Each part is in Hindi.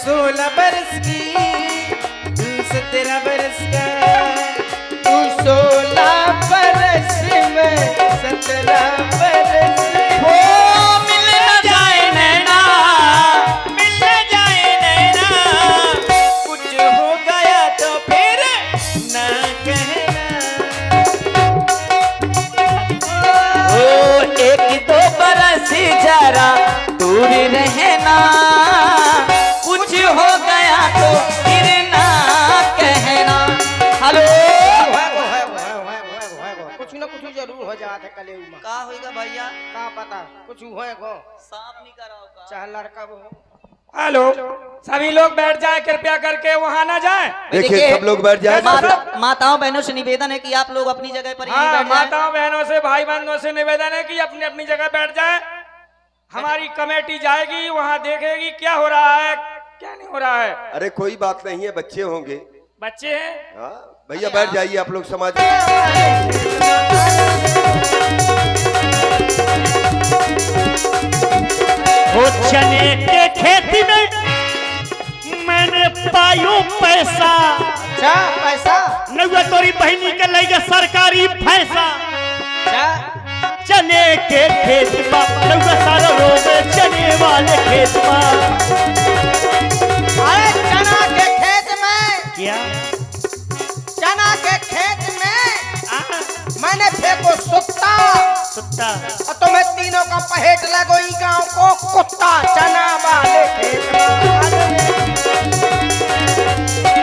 16 बरस की, तू 17 बरस का। तू 16 बरस में 17 बरस हो मिल न जाए नैना, मिल न जाए नैना, कुछ हो गया तो फिर ना कहना। ओ 1-2 बरस जरा दूर रहना, कुछ हो गया तो फिर ना कहना। हेलो कुछ ना कुछ जरूर हो जाता है कले उमा। का होएगा भैया? का पता कुछ होएगा। सांप नहीं कराओ का? चाहे लड़का वो। हेलो, सभी लोग बैठ जाए कृपया करके, वहां ना जाए। देखिए सब लोग बैठ जाए। माताओं बहनों से निवेदन है कि आप लोग अपनी जगह पर ही हाँ, बैठ जाएं। माताओं बहनों से भाई बहनों से निवेदन है कि अपनी अपनी जगह बैठ जाए। हमारी कमेटी जाएगी, वहाँ देखेगी क्या हो रहा है क्या नहीं हो रहा है। अरे कोई बात नहीं है, बच्चे होंगे। बच्चे हैं। हाँ भैया बैठ जाइए आप लोग समाज। वो चने के खेती में मैंने पायो पैसा, अच्छा पैसा। नौवा तोरी बहनी के लगे सरकारी पैसा। अच्छा चने के खेत में नौवा सारा रोवे चने वाले खेत में। अरे चना के खेत में, क्या चना के खेत में मैंने फेंको सुत्ता, सुत्ता और तुम्हें तीनों का पहेट लगो ई गांव को कुत्ता। चना वाले खेत में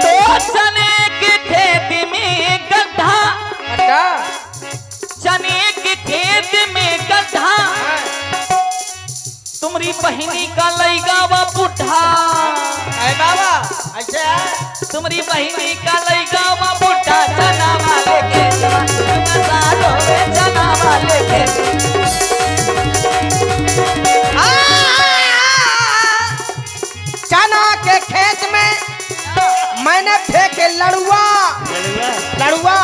तो चने के खेत में गड्ढा, अच्छा चने के खेत में गड्ढा, तुम्हारी बहनी का लईगा वा बुढ़ा। अरे बाबा अच्छा तुम्हारी बहनी का लईगा वा बुढ़ा, चना वाले खेत में मसालो में चना वाले खेत में। चना के खेत में मैंने फेंके लड़ुआ, लड़ुआ,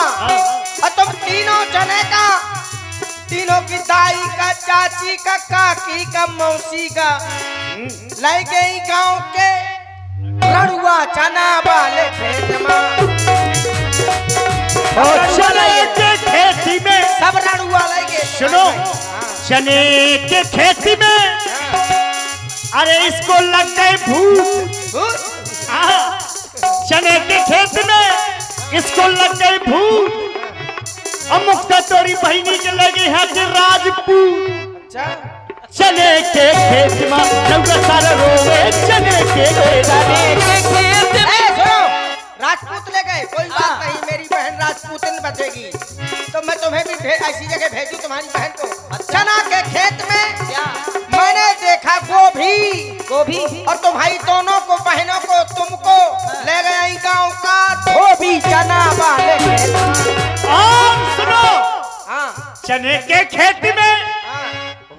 और तुम तीनों चने का, तीनों की दाई का, चाची का, काकी का, मौसी का लाई गई गांव के लड़ुआ चना वाले खेत में। और चने के खेती में सब लड़ुआ लाई गए। सुनो, चने के खेती में अरे इसको लग गए भूत। चने के खेत में इसको लग गए भूत। अमुक तोरी बहनी के लगे है कि राजपूत। अच्छा चने के खेत में नौवा सारा रोवे चने के खेत में। सुनो, राजपूत ले गए कोई बात नहीं, मेरी बहन राजपूतन बचेगी तो मैं तुम्हें भी ऐसी जगह भेजू तुम्हारी बहन को। चना के खेत में क्या मैंने देखा गोभी, गोभी और तुम्हारी दोनों को बहनों को तुमको ले गया ई गांव का धोबी चना वाले खेत में। और सुनो, हाँ चने के खेत में हाँ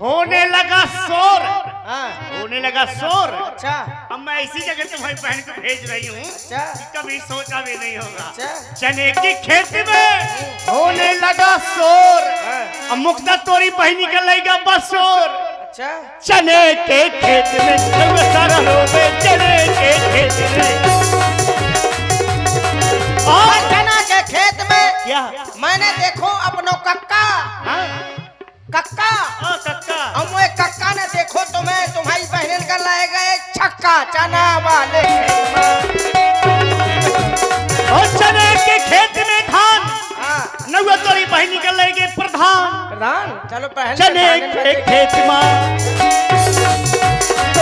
होने लगा शोर, हाँ होने लगा शोर। अच्छा अब मैं इसी जगह तुम्हारी बहन को भेज रही हूँ, अच्छा कभी सोचा भी नहीं होगा। अच्छा चने की खेती में होने लगा शोर, अब मुक्ता तोरी बहनी के लेगा बसोर। अच्छा चने के खेत में नौवा सारा रोवे चने के खेत में। और चना के खेत में क्या मैंने देखो अपनो कक्का, हाँ? कक्का, कक्का और वो कक्का ने देखो तुम्हें तुम्हारी बहन का लाए गए छक्का चना वाले खेत में। और चने के खेत में धान, हाँ नौवा तोरी बहनी के लेगे प्रधान। प्रधान चलो पहले चने के खेत में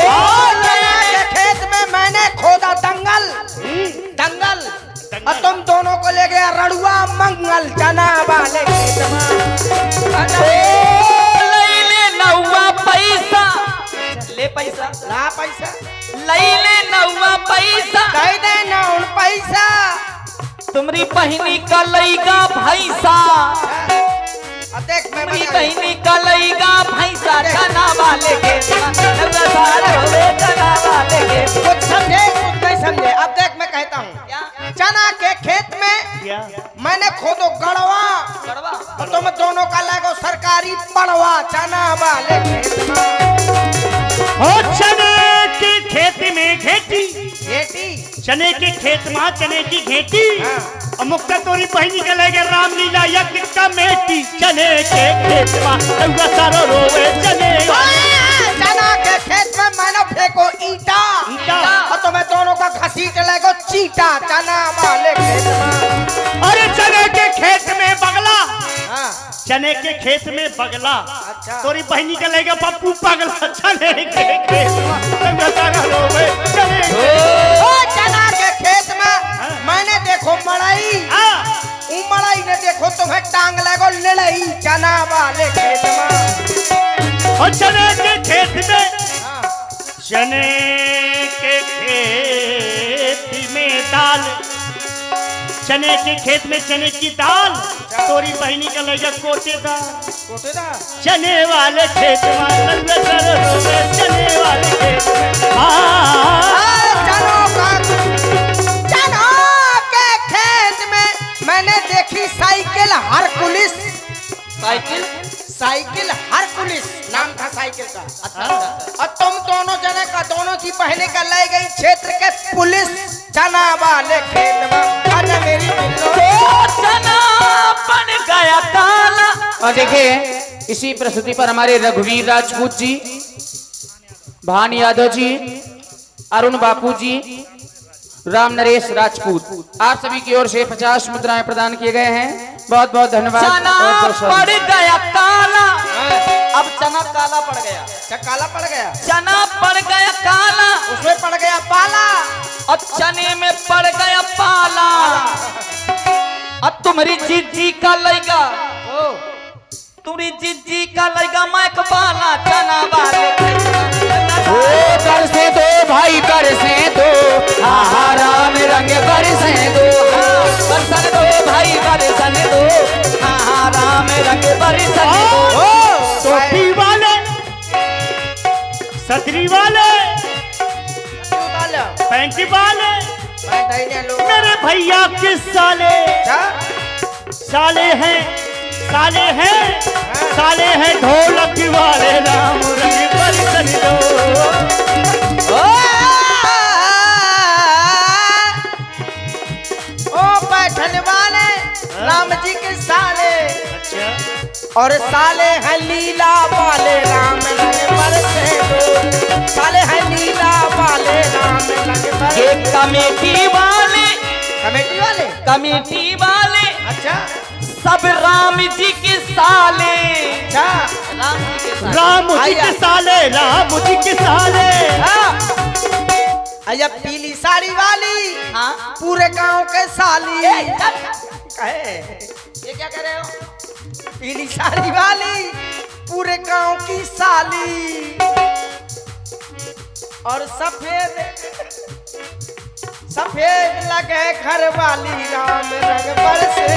और चना के खेत में मैंने खोदा दंगल, दंगल, और तुम दोनों को ले गया रड़ुआ मंगल चना वाले खेत में। ले ले नौवा पैसा, ले पैसा, ला पैसा, ले ले नौवा पैसा, कह दे ना उन पैसा। तुम्हारी बहनी का लईगा भैंसा, अब देख मैं तुम्हारी बता बहनी का लईगा भैंसा, चना वाले खेत में नौवा सारा रोवे चना वाले खेत में। कुछ समझे कुछ नहीं समझे। अब देख मैं कहता हूँ चना के खेत में क्या मैंने खोदो गड़वा, गड़वा, और तुम दोनों का लागो सरकारी पड़वा चना वाले खेत में। और चने की खेती में खेती घेटी चने के खेत में चने की घेटी और मुक्ता तोरी बहनी के लेके रामलीला यज्ञ कमेटी चने के खेत में रउआ सारो रोवे चने चना के खेत में मैंने फेंको ईटा ईटा। और तुम्हें दोनों का घसीट लेगो चीटा चना वाले खेत में। अरे चने के खेत में बगला हाँ, चने के खेत में बगला अच्छा। तोरी बहनी के लेके पप्पू पगला चने के खेत में रउआ सारो रोवे चने ओ चना के खेत में मैंने देखो मड़ई ऊ मड़ई ने देखो तुम्हें टांग लगो लड़ई चना वाले खेत में। और चने के खेत में हाँ, चने के खेत में दाल चने के खेत में चने की दाल तोरी बहनी का लगा कोटेदार कोटेदार चने वाले खेत में चने वाले खेत में चना के खेत में मैंने देखी साइकिल हरकुलिस साइकिल हरकुलिस नाम था साइकिल का। और तुम दोनों जने का दोनों की पहने का ले गई क्षेत्र के पुलिस चना वाले खेत में। अरे मेरी चना बन गया काला। और देखिए इसी प्रस्तुति पर हमारे रघुवीर राजपूत जी, भान यादव जी, अरुण बापू जी, राम नरेश राजपूत, आप सभी की ओर से 50 मुद्राएं प्रदान किए गए हैं। बहुत बहुत धन्यवाद। चना पड़ गया काला, अब चना काला पड़ गया। काला पड़ गया, चना पड़ गया काला, उसमें पड़ गया पाला और चने में पड़ गया पाला। अब तुम्हारी जीजी का लइगा, तुम्हारी जीजी का लइगा मैक बाला चना वाले कर से दो भाई कर से दो राम रंग कर से दो बरसन दो भाई बरसन दो राम रंग बरसन दो। टोपी वाले सतरी वाले पैंटी वाले मेरे भैया के साले साले हैं ढोलक वाले राम रंग बरसन दो। ओ बैठन वाले राम जी के साले अच्छा और साले हैं लीला वाले राम रंग बरसे दो। साले हैं लीला वाले राम रंग बरसे। ये कमेटी वाले कमेटी वाले अच्छा सब राम जी के साले, अच्छा राम जी के साले राम जी के साले। अया पीली साड़ी वाली हाँ? पूरे गांव के साली कहे ये क्या कर रहे हो? पीली साड़ी वाली पूरे गांव की साली और सफेद लगे घर वाली राम रंग बरसे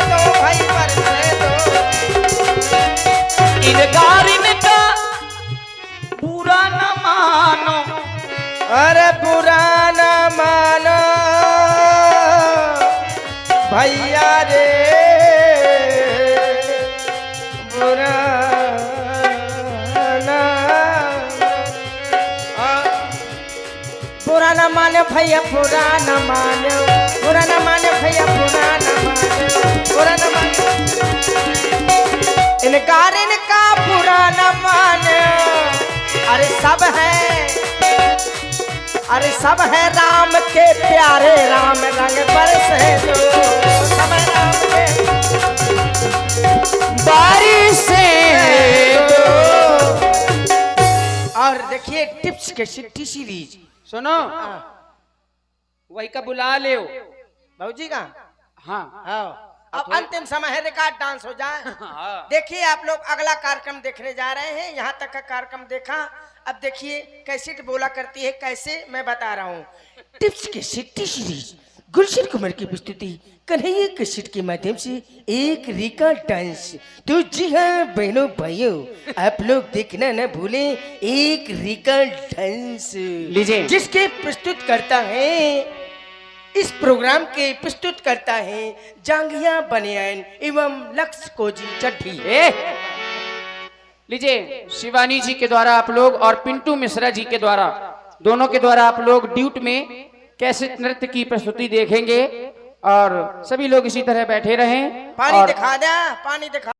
दो भाई बरसे दो। इनका पूरा न मानो, अरे बुरा न मानो भैया रे बुरा न माने भैया बुरा न मानो बुरा न माने भैया बुरा न मानो बुरा न माने इनका बुरा न मानो। अरे सब है राम के प्यारे राम रंग बरसे दो। सब है राम के बारिश दो। और देखिए टिप्स के सिटी सीरीज सुनो वही का बुला ले भाजी का हाँ अब अंतिम समय है रिकॉर्ड डांस हो जाए। देखिए आप लोग अगला कार्यक्रम देखने जा रहे हैं। यहाँ तक का कार्यक्रम देखा, अब देखिए कैसेट बोला करती है कैसे, मैं बता रहा हूँ। टिप्स के सिटी सीरीज गुलशन कुमार की प्रस्तुति कन्हैया कैसेट के माध्यम से एक रिकॉर्ड डांस। तो जी हाँ बहनों भाइयों, आप लोग देखना न भूलें एक रिकॉर्ड डांस लीजिए, जिसके प्रस्तुत करता है इस प्रोग्राम के प्रस्तुत करता है जांगिया बनियान एवं लक्ष्य कोजी चड्ढी। लीजिए शिवानी जी के द्वारा आप लोग और पिंटू मिश्रा जी के द्वारा दोनों के द्वारा आप लोग ड्यूट में कैसे नृत्य की प्रस्तुति देखेंगे और सभी लोग इसी तरह बैठे रहें पानी और दिखा दे, पानी दिखा।